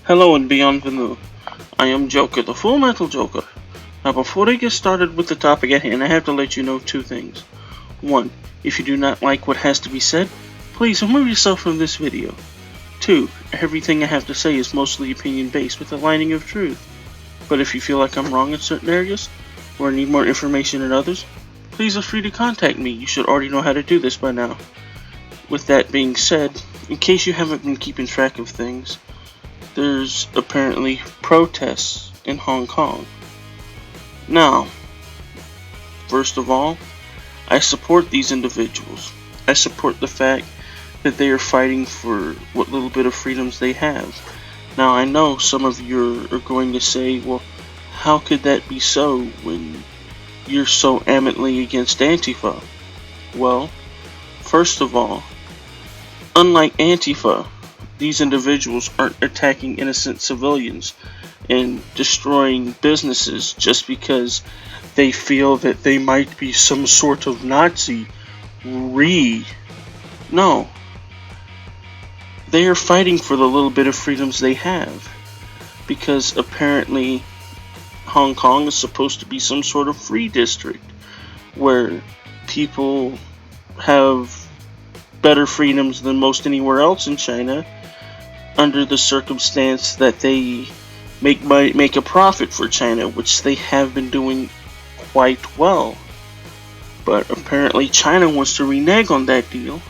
Hello and bienvenue. I am Joker, the Full Metal Joker. Now before I get started with the topic at hand, I have to let you know two things. One, if you do not like what has to be said, please remove yourself from this video. Two, everything I have to say is mostly opinion based with a lining of truth. But if you feel like I'm wrong in certain areas, or need more information in others, please feel free to contact me. You should already know how to do this by now. With that being said, in case you haven't been keeping track of things, there's apparently protests in Hong Kong. Now, first of all, I support these individuals. I support the fact that they are fighting for what little bit of freedoms they have. Now, I know some of you are going to say, well, how could that be so when you're so adamantly against Antifa? Well, first of all, unlike Antifa, these individuals aren't attacking innocent civilians and destroying businesses just because they feel that they might be some sort of Nazi. No. They are fighting for the little bit of freedoms they have, because apparently Hong Kong is supposed to be some sort of free district where people have better freedoms than most anywhere else in China, under the circumstance that they make a profit for China, which they have been doing quite well. But apparently China wants to renege on that deal,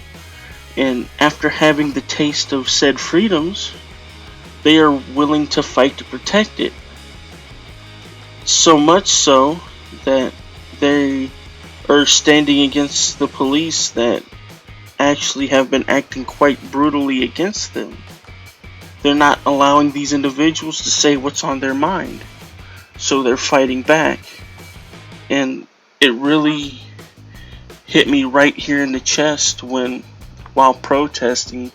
and after having the taste of said freedoms, they are willing to fight to protect it. So much so that they are standing against the police that actually have been acting quite brutally against them. They're not allowing these individuals to say what's on their mind, so they're fighting back. And it really hit me right here in the chest when, while protesting,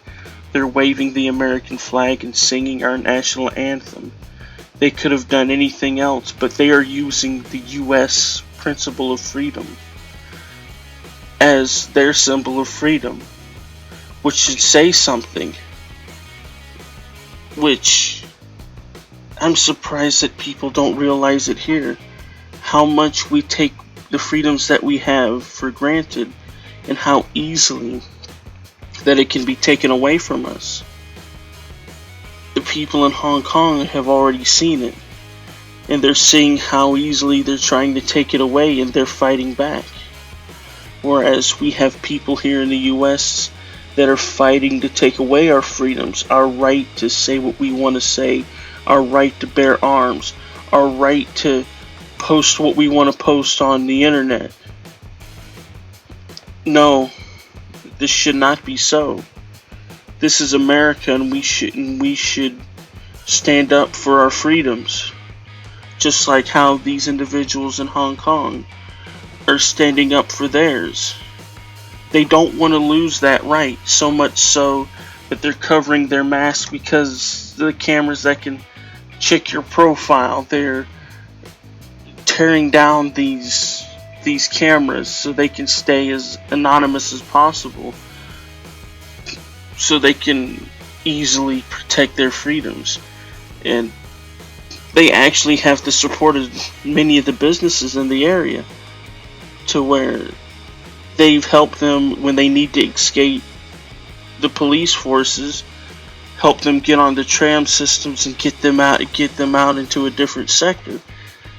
they're waving the American flag and singing our national anthem. They could have done anything else, but they are using the U.S. principle of freedom as their symbol of freedom, which should say something. Which I'm surprised that people don't realize it here, how much we take the freedoms that we have for granted and how easily that it can be taken away from us. The people in Hong Kong have already seen it, and they're seeing how easily they're trying to take it away, and they're fighting back. Whereas we have people here in the US that are fighting to take away our freedoms, our right to say what we want to say, our right to bear arms, our right to post what we want to post on the internet. No, this should not be so. This is America, and we should stand up for our freedoms, just like how these individuals in Hong Kong are standing up for theirs. They don't want to lose that right, so much so that they're covering their masks because the cameras that can check your profile, they're tearing down these cameras so they can stay as anonymous as possible, so they can easily protect their freedoms. And they actually have the support of many of the businesses in the area, to where they've helped them when they need to escape the police forces, help them get on the tram systems and get them out into a different sector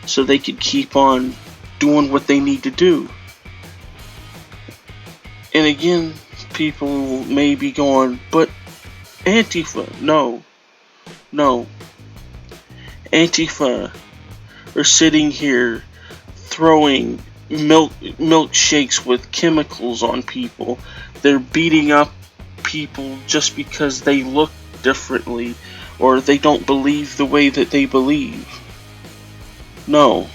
so they could keep on doing what they need to do. And again, people may be going, but Antifa, no. Antifa are sitting here throwing milkshakes with chemicals on people. They're beating up people just because they look differently or they don't believe the way that they believe. No.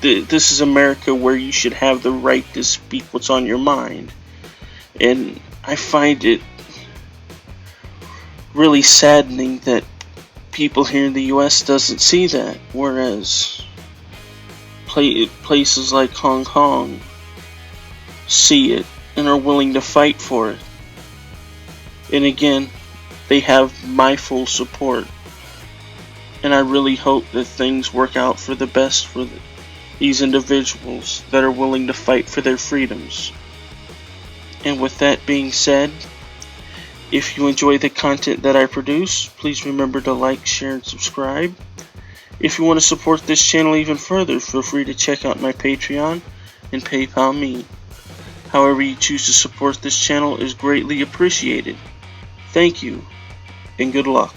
This is America, where you should have the right to speak what's on your mind. And I find it really saddening that people here in the US doesn't see that, whereas places like Hong Kong see it and are willing to fight for it. And again, they have my full support. And I really hope that things work out for the best for these individuals that are willing to fight for their freedoms. And with that being said, if you enjoy the content that I produce, please remember to like, share, and subscribe. If you want to support this channel even further, feel free to check out my Patreon and PayPal me. However you choose to support this channel is greatly appreciated. Thank you, and good luck.